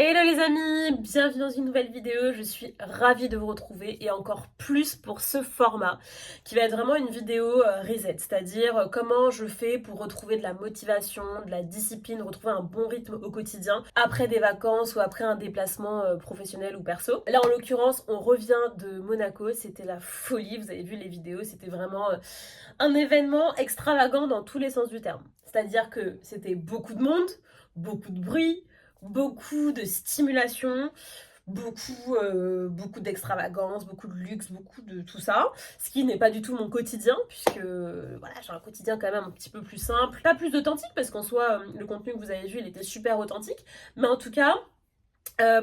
Hello les amis, bienvenue dans une nouvelle vidéo, je suis ravie de vous retrouver et encore plus pour ce format qui va être vraiment une vidéo reset, c'est-à-dire comment je fais pour retrouver de la motivation, de la discipline, retrouver un bon rythme au quotidien après des vacances ou après un déplacement professionnel ou perso. Là en l'occurrence on revient de Monaco, c'était la folie, vous avez vu les vidéos, c'était vraiment un événement extravagant dans tous les sens du terme. C'est-à-dire que c'était beaucoup de monde, beaucoup de bruit, beaucoup de stimulation, beaucoup d'extravagance, beaucoup de luxe, beaucoup de tout ça, ce qui n'est pas du tout mon quotidien, puisque voilà, j'ai un quotidien quand même un petit peu plus simple, pas plus authentique, parce qu'en soi, le contenu que vous avez vu, il était super authentique, mais en tout cas,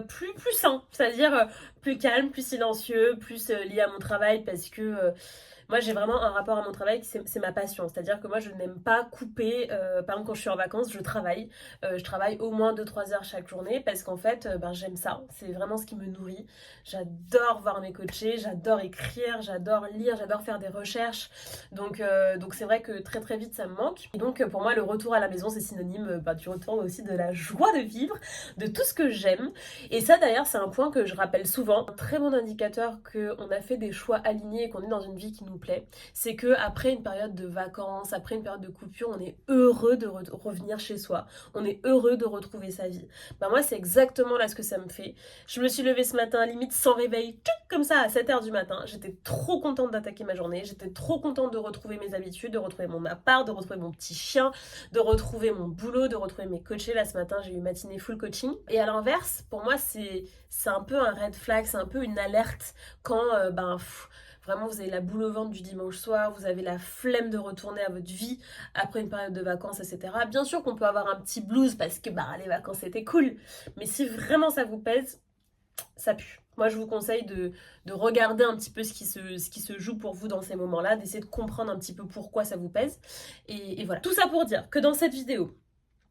plus sain, c'est-à-dire plus calme, plus silencieux, plus lié à mon travail, parce que moi j'ai vraiment un rapport à mon travail qui c'est ma passion, c'est-à-dire que moi je n'aime pas couper, par exemple quand je suis en vacances je travaille au moins 2-3 heures chaque journée parce qu'en fait j'aime ça, c'est vraiment ce qui me nourrit, j'adore voir mes coachés, j'adore écrire, j'adore lire, j'adore faire des recherches, donc c'est vrai que très très vite ça me manque, et donc pour moi le retour à la maison c'est synonyme du retour aussi de la joie de vivre, de tout ce que j'aime, et ça d'ailleurs c'est un point que je rappelle souvent, un très bon indicateur qu'on a fait des choix alignés et qu'on est dans une vie qui nous plaît, c'est que après une période de vacances, après une période de coupure, on est heureux de revenir chez soi, on est heureux de retrouver sa vie. Moi c'est exactement là ce que ça me fait. Je me suis levée ce matin limite sans réveil, comme ça à 7h du matin, j'étais trop contente d'attaquer ma journée, j'étais trop contente de retrouver mes habitudes, de retrouver mon appart, de retrouver mon petit chien, de retrouver mon boulot, de retrouver mes coachés. Là ce matin j'ai eu matinée full coaching, et à l'inverse pour moi c'est un peu un red flag, c'est un peu une alerte quand vraiment vous avez la boule au ventre du dimanche soir, vous avez la flemme de retourner à votre vie après une période de vacances, etc. Bien sûr qu'on peut avoir un petit blues parce que les vacances c'était cool, mais si vraiment ça vous pèse, ça pue. Moi je vous conseille de regarder un petit peu ce qui se joue pour vous dans ces moments-là, d'essayer de comprendre un petit peu pourquoi ça vous pèse, et voilà. Tout ça pour dire que dans cette vidéo,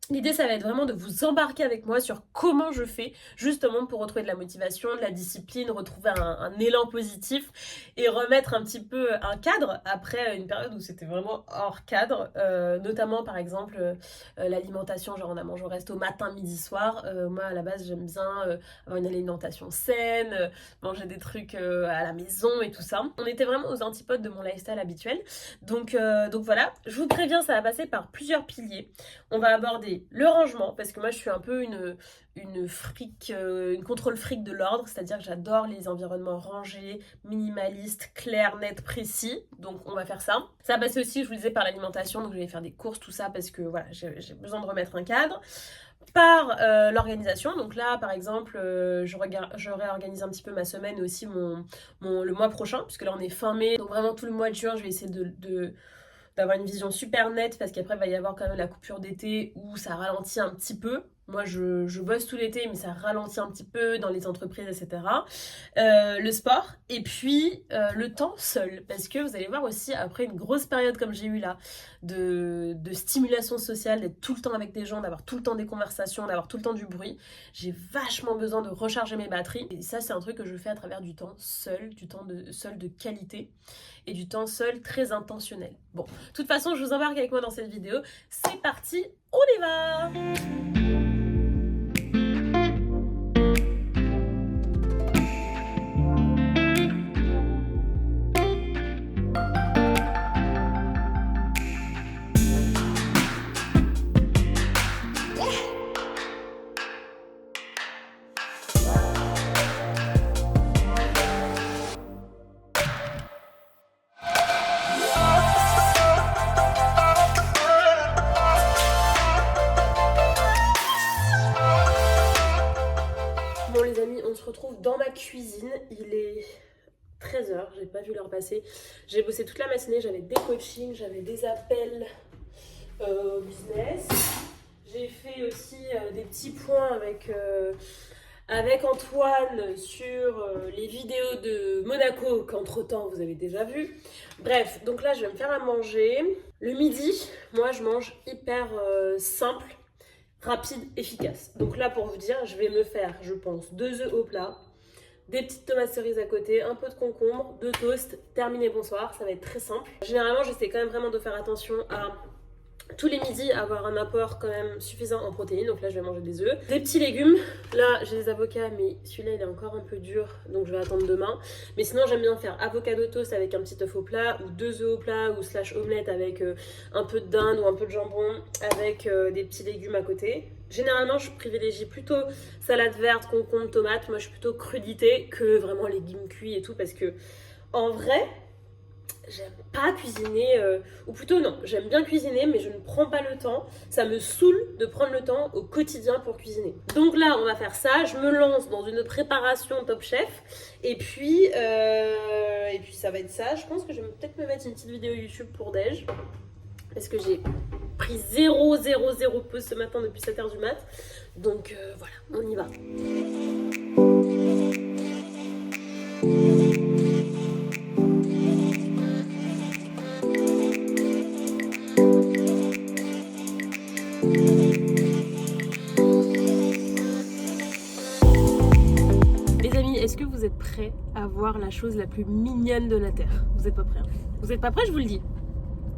l'idée, ça va être vraiment de vous embarquer avec moi sur comment je fais justement pour retrouver de la motivation, de la discipline, retrouver un élan positif et remettre un petit peu un cadre après une période où c'était vraiment hors cadre, notamment par exemple l'alimentation, genre on a mangé au resto matin, midi, soir. Moi à la base j'aime bien avoir une alimentation saine, manger des trucs à la maison et tout ça. On était vraiment aux antipodes de mon lifestyle habituel. Donc voilà, je vous préviens, ça va passer par plusieurs piliers. On va aborder le rangement, parce que moi je suis un peu une contrôle fric de l'ordre, c'est-à-dire que j'adore les environnements rangés, minimalistes, clairs, nets, précis, donc on va faire ça. Ça va passer aussi, je vous le disais, par l'alimentation, donc je vais faire des courses, tout ça, parce que voilà, j'ai besoin de remettre un cadre. Par l'organisation, donc là par exemple je réorganise un petit peu ma semaine et aussi le mois prochain, puisque là on est fin mai, donc vraiment tout le mois de juin je vais essayer d'avoir une vision super nette, parce qu'après il va y avoir quand même la coupure d'été où ça ralentit un petit peu. Moi je bosse tout l'été, mais ça ralentit un petit peu dans les entreprises, etc. Le sport, et puis le temps seul, parce que vous allez voir aussi, après une grosse période comme j'ai eu là, de stimulation sociale, d'être tout le temps avec des gens, d'avoir tout le temps des conversations, d'avoir tout le temps du bruit, j'ai vachement besoin de recharger mes batteries, et ça c'est un truc que je fais à travers du temps seul, seul de qualité, et du temps seul très intentionnel. Bon, de toute façon je vous embarque avec moi dans cette vidéo, c'est parti, on y va! Bon les amis, on se retrouve dans ma cuisine, il est 13h, j'ai pas vu l'heure passer. J'ai bossé toute la matinée, j'avais des coachings, j'avais des appels au business. J'ai fait aussi des petits points avec avec Antoine sur les vidéos de Monaco qu'entre-temps vous avez déjà vu. Bref, donc là je vais me faire à manger. Le midi, moi je mange hyper simple, rapide, efficace. Donc là pour vous dire, je vais me faire, je pense, 2 œufs au plat, des petites tomates cerises à côté, un peu de concombre, 2 toasts, terminé, bonsoir, ça va être très simple. Généralement j'essaie quand même vraiment de faire attention à tous les midis avoir un apport quand même suffisant en protéines, donc là je vais manger des œufs, des petits légumes. Là j'ai des avocats mais celui-là il est encore un peu dur donc je vais attendre demain, mais sinon j'aime bien faire avocado toast avec un petit œuf au plat ou 2 œufs au plat ou slash omelette avec un peu de dinde ou un peu de jambon avec des petits légumes à côté. Généralement je privilégie plutôt salade verte, concombre, tomate. Moi je suis plutôt crudité que vraiment légumes cuits et tout, parce que en vrai j'aime pas cuisiner, ou plutôt non, j'aime bien cuisiner mais je ne prends pas le temps. Ça me saoule de prendre le temps au quotidien pour cuisiner. Donc là on va faire ça, je me lance dans une préparation Top Chef et puis ça va être ça. Je pense que je vais peut-être me mettre une petite vidéo YouTube pour déj, parce que j'ai pris 0 pause ce matin depuis 7h du mat. Donc voilà, on y va. Est-ce que vous êtes prêts à voir la chose la plus mignonne de la Terre? Vous n'êtes pas prêts, hein? Vous n'êtes pas prêts, je vous le dis.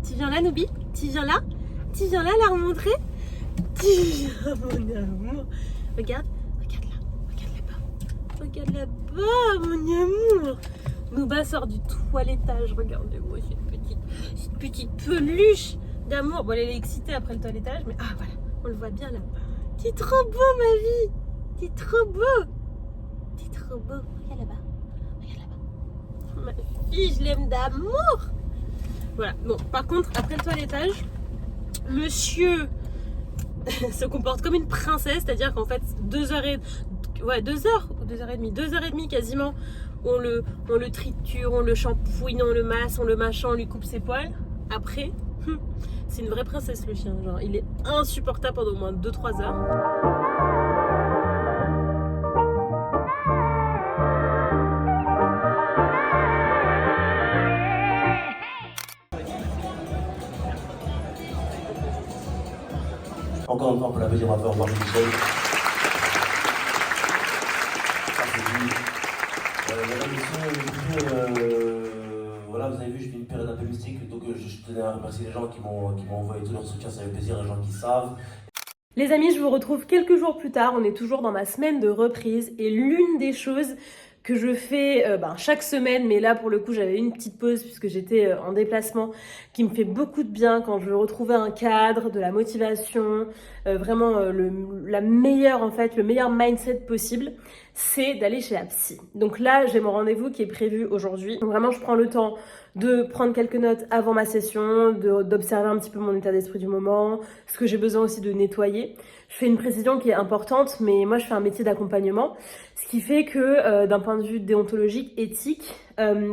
Tu viens là, Nobi? Tu viens là? Tu viens là, la remontrer? Tu viens, mon amour. Regarde, regarde là, regarde là-bas. Regarde là-bas, mon amour. Nouba sort du toilettage, regardez-moi, cette petite peluche d'amour. Bon, elle est excitée après le toilettage, mais ah voilà, on le voit bien là. T'es trop beau, ma vie. T'es trop beau. T'es trop beau. Regarde là-bas. Regarde là-bas. Ma fille, je l'aime d'amour. Voilà. Bon, par contre, après le toilettage, monsieur se comporte comme une princesse. C'est-à-dire qu'en fait, 2 heures ou 2h30 quasiment, on le triture, on le shampouine, on le masse, on le machin, on lui coupe ses poils. Après, c'est une vraie princesse le chien. Genre, il est insupportable pendant au moins 2-3 heures. Encore une fois, pour la deuxième fois, on va Michel. Voilà, vous avez vu, je vis une période un peu mystique, donc je tenais à remercier les gens qui m'ont envoyé tout leur soutien, ça fait plaisir, les gens qui savent. Les amis, je vous retrouve quelques jours plus tard, on est toujours dans ma semaine de reprise et l'une des choses que je fais chaque semaine, mais là pour le coup j'avais une petite pause puisque j'étais en déplacement, qui me fait beaucoup de bien quand je veux retrouver un cadre, de la motivation, vraiment la meilleure en fait, le meilleur mindset possible, c'est d'aller chez la psy. Donc là j'ai mon rendez-vous qui est prévu aujourd'hui. Donc vraiment je prends le temps de prendre quelques notes avant ma session, d'observer un petit peu mon état d'esprit du moment, ce que j'ai besoin aussi de nettoyer. Je fais une précision qui est importante, mais moi je fais un métier d'accompagnement, ce qui fait que d'un point de vue déontologique, éthique,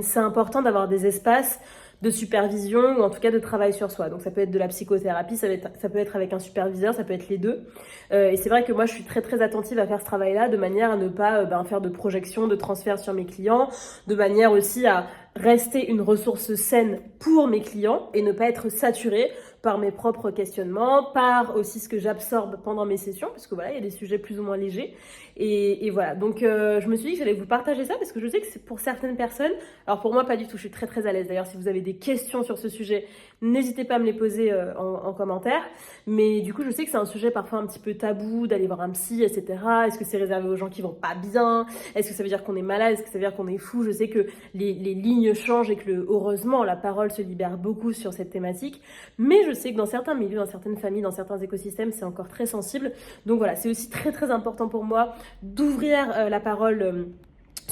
c'est important d'avoir des espaces de supervision ou en tout cas de travail sur soi. Donc ça peut être de la psychothérapie, ça peut être avec un superviseur, ça peut être les deux. Et c'est vrai que moi je suis très très attentive à faire ce travail-là de manière à ne pas faire de projection, de transfert sur mes clients, de manière aussi à rester une ressource saine pour mes clients et ne pas être saturée par mes propres questionnements, par aussi ce que j'absorbe pendant mes sessions, parce que voilà, il y a des sujets plus ou moins légers. Et voilà, donc je me suis dit que j'allais vous partager ça, parce que je sais que c'est pour certaines personnes, alors pour moi pas du tout, je suis très très à l'aise. D'ailleurs, si vous avez des questions sur ce sujet, n'hésitez pas à me les poser en commentaire. Mais du coup, je sais que c'est un sujet parfois un petit peu tabou, d'aller voir un psy, etc. Est-ce que c'est réservé aux gens qui vont pas bien? Est-ce que ça veut dire qu'on est malade? Est-ce que ça veut dire qu'on est fou? Je sais que les lignes changent et que heureusement, la parole se libère beaucoup sur cette thématique. Mais je sais que dans certains milieux, dans certaines familles, dans certains écosystèmes, c'est encore très sensible. Donc voilà, c'est aussi très très important pour moi d'ouvrir la parole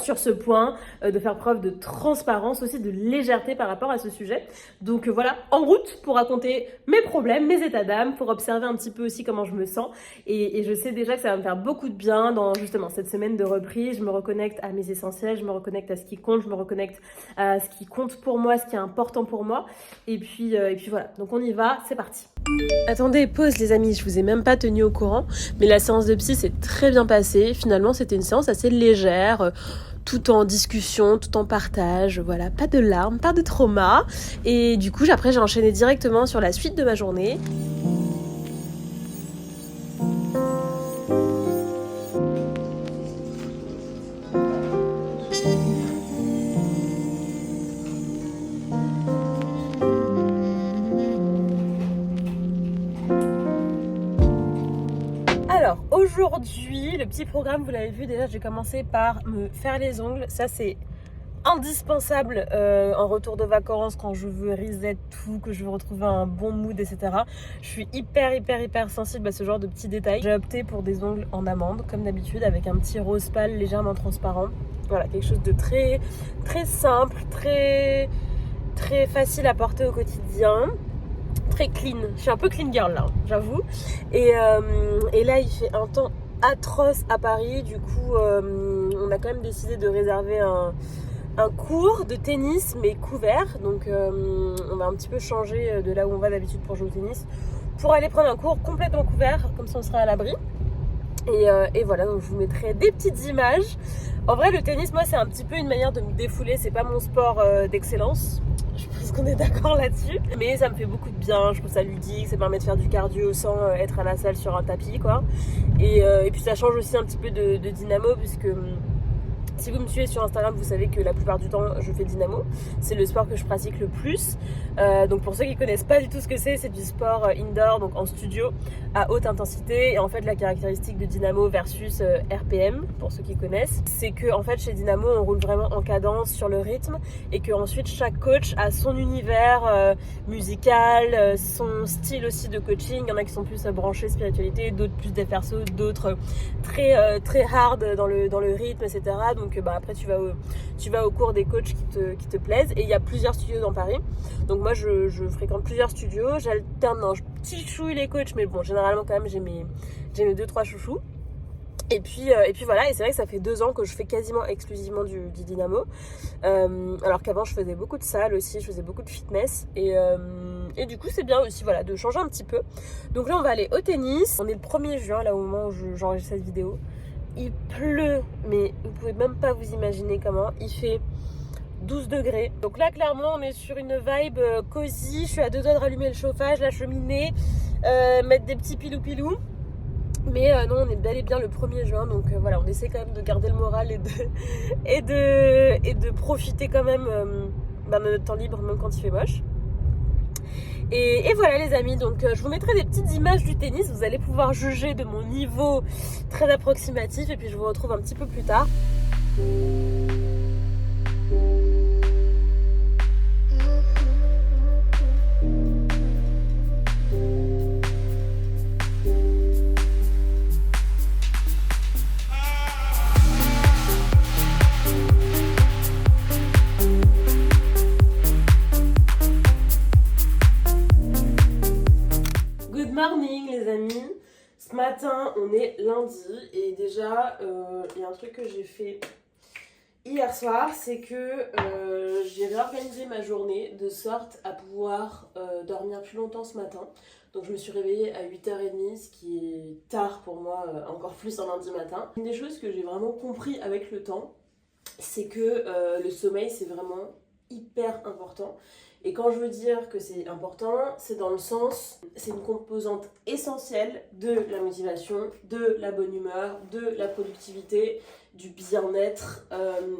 sur ce point, de faire preuve de transparence, aussi de légèreté par rapport à ce sujet. Donc voilà, en route pour raconter mes problèmes, mes états d'âme, pour observer un petit peu aussi comment je me sens. Et je sais déjà que ça va me faire beaucoup de bien dans justement cette semaine de reprise. Je me reconnecte à mes essentiels, je me reconnecte à ce qui compte, je me reconnecte à ce qui compte pour moi, ce qui est important pour moi. Et puis voilà, donc on y va, c'est parti. Attendez, pause les amis, je vous ai même pas tenu au courant, mais la séance de psy s'est très bien passée. Finalement, c'était une séance assez légère, tout en discussion, tout en partage, voilà, pas de larmes, pas de trauma. Et du coup, après, j'ai enchaîné directement sur la suite de ma journée. Alors aujourd'hui, le petit programme, vous l'avez vu, déjà j'ai commencé par me faire les ongles. Ça c'est indispensable en retour de vacances, quand je veux reset tout, que je veux retrouver un bon mood, etc. Je suis hyper sensible à ce genre de petits détails. J'ai opté pour des ongles en amande, comme d'habitude, avec un petit rose pâle légèrement transparent. Voilà, quelque chose de très simple, très facile à porter au quotidien. Très clean, je suis un peu clean girl là, j'avoue. Et là il fait un temps atroce à Paris, du coup on a quand même décidé de réserver un cours de tennis mais couvert. Donc on va un petit peu changer de là où on va d'habitude pour jouer au tennis, pour aller prendre un cours complètement couvert, comme ça on sera à l'abri. Et voilà, donc je vous mettrai des petites images. En vrai le tennis, moi c'est un petit peu une manière de me défouler, c'est pas mon sport d'excellence. Je pense qu'on est d'accord là-dessus. Mais ça me fait beaucoup de bien, je trouve ça ludique, ça permet de faire du cardio sans être à la salle sur un tapis quoi. Et puis ça change aussi un petit peu de dynamo, puisque si vous me suivez sur Instagram, vous savez que la plupart du temps je fais dynamo. C'est le sport que je pratique le plus. Donc pour ceux qui connaissent pas du tout ce que c'est du sport indoor, donc en studio, à haute intensité. Et en fait la caractéristique de dynamo versus RPM, pour ceux qui connaissent, c'est que en fait chez dynamo on roule vraiment en cadence sur le rythme, et que ensuite chaque coach a son univers musical, son style aussi de coaching. Il y en a qui sont plus branchés spiritualité, d'autres plus des persos, d'autres très hard dans le rythme, etc. Donc après tu vas au cours des coachs qui te plaisent. Et il y a plusieurs studios dans Paris, donc moi je fréquente plusieurs studios, j'alterne, non, je petit chouille les coachs, mais bon généralement quand même j'ai mes 2-3 chouchous. Et puis voilà, et c'est vrai que ça fait 2 ans que je fais quasiment exclusivement du dynamo, alors qu'avant je faisais beaucoup de salles aussi, je faisais beaucoup de fitness, et du coup c'est bien aussi, voilà, de changer un petit peu. Donc là on va aller au tennis. On est le 1er juin là au moment où j'enregistre cette vidéo. Il pleut, mais vous pouvez même pas vous imaginer comment. Il fait 12 degrés. Donc là clairement on est sur une vibe cosy. Je suis à 2 doigts de rallumer le chauffage, la cheminée, mettre des petits pilou-pilou. Mais non, on est bel et bien le 1er juin, donc voilà, on essaie quand même de garder le moral et de profiter quand même de notre temps libre, même quand il fait moche. Et voilà les amis, donc je vous mettrai des petites images du tennis, vous allez pouvoir juger de mon niveau très approximatif, et puis je vous retrouve un petit peu plus tard. Good morning les amis. Ce matin on est lundi, et déjà il y a un truc que j'ai fait hier soir, c'est que j'ai réorganisé ma journée de sorte à pouvoir dormir plus longtemps ce matin. Donc je me suis réveillée à 8h30, ce qui est tard pour moi, encore plus un lundi matin. Une des choses que j'ai vraiment compris avec le temps, c'est que le sommeil c'est vraiment hyper important. Et quand je veux dire que c'est important, c'est dans le sens, c'est une composante essentielle de la motivation, de la bonne humeur, de la productivité, du bien-être,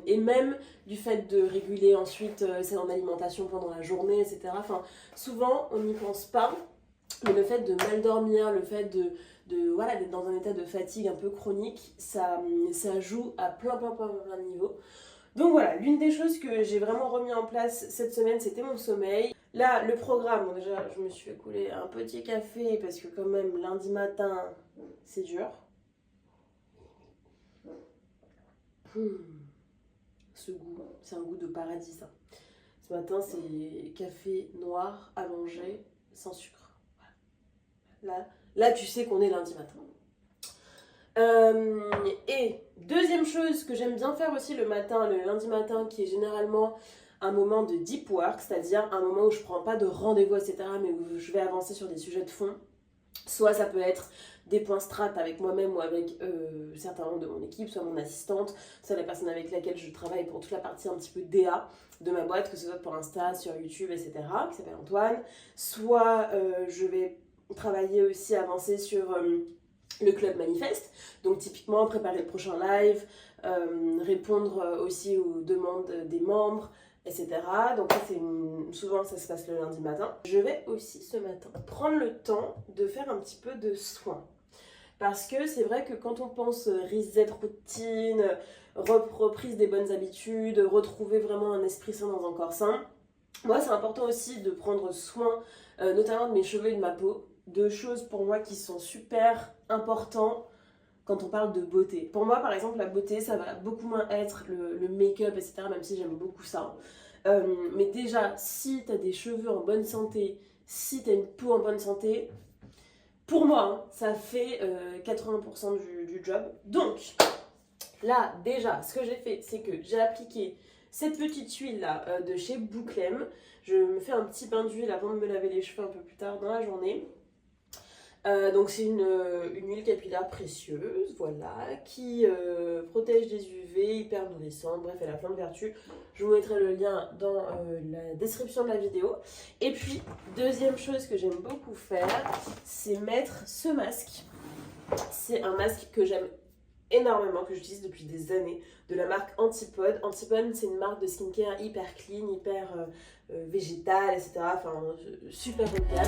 et même du fait de réguler ensuite son alimentation pendant la journée, etc. Enfin, souvent on n'y pense pas, mais le fait de mal dormir, le fait voilà, d'être dans un état de fatigue un peu chronique, ça joue à plein de niveaux. Donc voilà, l'une des choses que j'ai vraiment remis en place cette semaine, c'était mon sommeil. Là, le programme, bon déjà, je me suis écoulé un petit café parce que quand même, lundi matin, c'est dur. Ce goût, c'est un goût de paradis, ça. Ce matin, c'est café noir allongé, sans sucre. Voilà. Là, tu sais qu'on est lundi matin. Et deuxième chose que j'aime bien faire aussi le matin, le lundi matin, qui est généralement un moment de deep work, c'est-à-dire un moment où je prends pas de rendez-vous, etc., mais où je vais avancer sur des sujets de fond. Soit ça peut être des points strat avec moi-même ou avec certains membres de mon équipe, soit mon assistante, soit la personne avec laquelle je travaille pour toute la partie un petit peu DA de ma boîte, que ce soit pour Insta, sur YouTube, etc., qui s'appelle Antoine. Soit je vais travailler aussi, avancer sur le club manifeste, donc typiquement préparer le prochain live, répondre aussi aux demandes des membres, etc. Donc souvent ça se passe le lundi matin. Je vais aussi ce matin prendre le temps de faire un petit peu de soin. Parce que c'est vrai que quand on pense reset routine, reprise des bonnes habitudes, retrouver vraiment un esprit sain dans un corps sain, moi c'est important aussi de prendre soin notamment de mes cheveux et de ma peau. Deux choses pour moi qui sont super importantes quand on parle de beauté. Pour moi, par exemple, la beauté, ça va beaucoup moins être le make-up, etc., même si j'aime beaucoup ça. Mais déjà, si tu as des cheveux en bonne santé, si tu as une peau en bonne santé, pour moi, hein, ça fait 80% du job. Donc, là, déjà, ce que j'ai fait, c'est que j'ai appliqué cette petite huile-là de chez Bouclem. Je me fais un petit bain d'huile avant de me laver les cheveux un peu plus tard dans la journée. Donc c'est une huile capillaire précieuse, voilà, qui protège des UV, hyper nourrissante, bref, elle a plein de vertus. Je vous mettrai le lien dans la description de la vidéo. Et puis, deuxième chose que j'aime beaucoup faire, c'est mettre ce masque. C'est un masque que j'aime énormément, que j'utilise depuis des années, de la marque Antipode. Antipode, c'est une marque de skincare hyper clean, hyper végétale, etc. Enfin, super haut de gamme.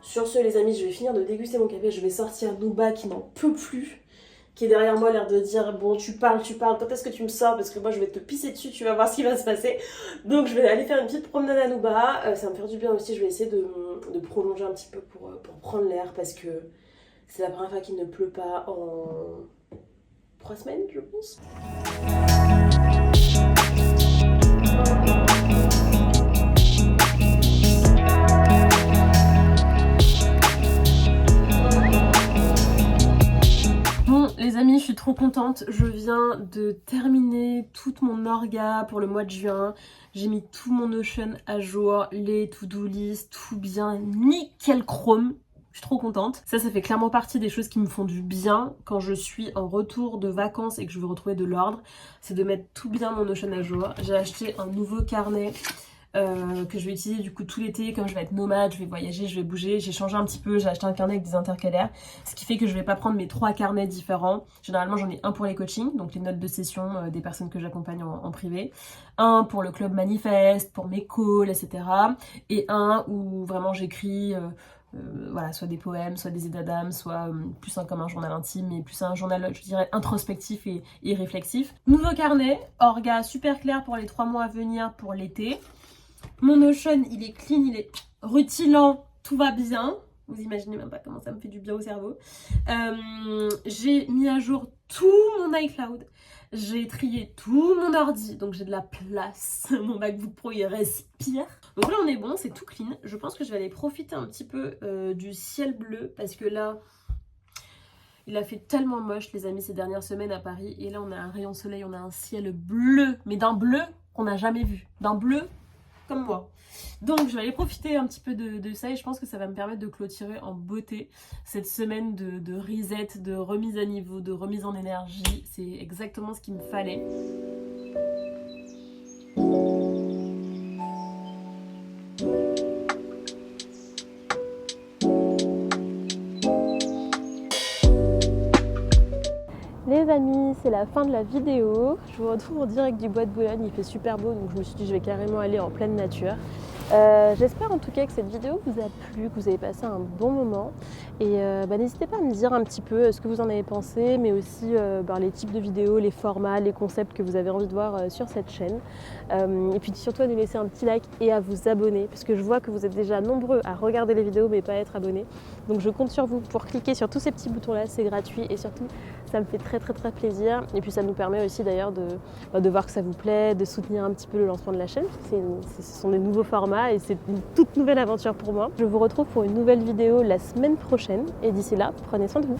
Sur ce, les amis, je vais finir de déguster mon café. Je vais sortir Nouba qui n'en peut plus, qui est derrière moi, l'air de dire bon, tu parles, quand est-ce que tu me sors, parce que moi je vais te pisser dessus, tu vas voir ce qui va se passer. Donc je vais aller faire une petite promenade à Nouba, ça va me faire du bien aussi. Je vais essayer de prolonger un petit peu pour prendre l'air, parce que c'est la première fois qu'il ne pleut pas en 3 semaines, je pense. Bon les amis, je suis trop contente, je viens de terminer toute mon orga pour le mois de juin. J'ai mis tout mon Notion à jour, les to-do list, tout bien, nickel chrome. Je suis trop contente. Ça fait clairement partie des choses qui me font du bien quand je suis en retour de vacances et que je veux retrouver de l'ordre. C'est de mettre tout bien mon Notion à jour. J'ai acheté un nouveau carnet que je vais utiliser du coup tout l'été. Comme je vais être nomade, je vais voyager, je vais bouger. J'ai changé un petit peu, j'ai acheté un carnet avec des intercalaires. Ce qui fait que je vais pas prendre mes 3 carnets différents. Généralement j'en ai un pour les coachings, donc les notes de session des personnes que j'accompagne en privé. Un pour le club manifeste, pour mes calls, etc. Et un où vraiment j'écris... voilà, soit des poèmes, soit des états d'âme, soit plus comme un journal intime, mais plus un journal, je dirais, introspectif et réflexif. Nouveau carnet, orga super clair pour les 3 mois à venir pour l'été. Mon Notion, il est clean, il est rutilant, tout va bien. Vous imaginez même pas comment ça me fait du bien au cerveau. J'ai mis à jour tout mon iCloud. J'ai trié tout mon ordi, donc j'ai de la place. Mon MacBook Pro, il respire. Donc là, on est bon, c'est tout clean. Je pense que je vais aller profiter un petit peu du ciel bleu, parce que là, il a fait tellement moche, les amis, ces dernières semaines à Paris. Et là, on a un rayon de soleil, on a un ciel bleu, mais d'un bleu qu'on n'a jamais vu. D'un bleu comme moi. Donc je vais aller profiter un petit peu de ça et je pense que ça va me permettre de clôturer en beauté cette semaine de reset, de remise à niveau, de remise en énergie. C'est exactement ce qu'il me fallait. Les amis, c'est la fin de la vidéo. Je vous retrouve en direct du bois de Boulogne, il fait super beau donc je me suis dit je vais carrément aller en pleine nature. J'espère en tout cas que cette vidéo vous a plu, que vous avez passé un bon moment. Et n'hésitez pas à me dire un petit peu ce que vous en avez pensé, mais aussi les types de vidéos, les formats, les concepts que vous avez envie de voir sur cette chaîne. Et puis surtout à nous laisser un petit like et à vous abonner, puisque je vois que vous êtes déjà nombreux à regarder les vidéos mais pas à être abonnés. Donc je compte sur vous pour cliquer sur tous ces petits boutons là, c'est gratuit et surtout ça me fait très plaisir. Et puis ça nous permet aussi d'ailleurs de voir que ça vous plaît, de soutenir un petit peu le lancement de la chaîne. Ce sont des nouveaux formats et c'est une toute nouvelle aventure pour moi. Je vous retrouve pour une nouvelle vidéo la semaine prochaine et d'ici là, prenez soin de vous.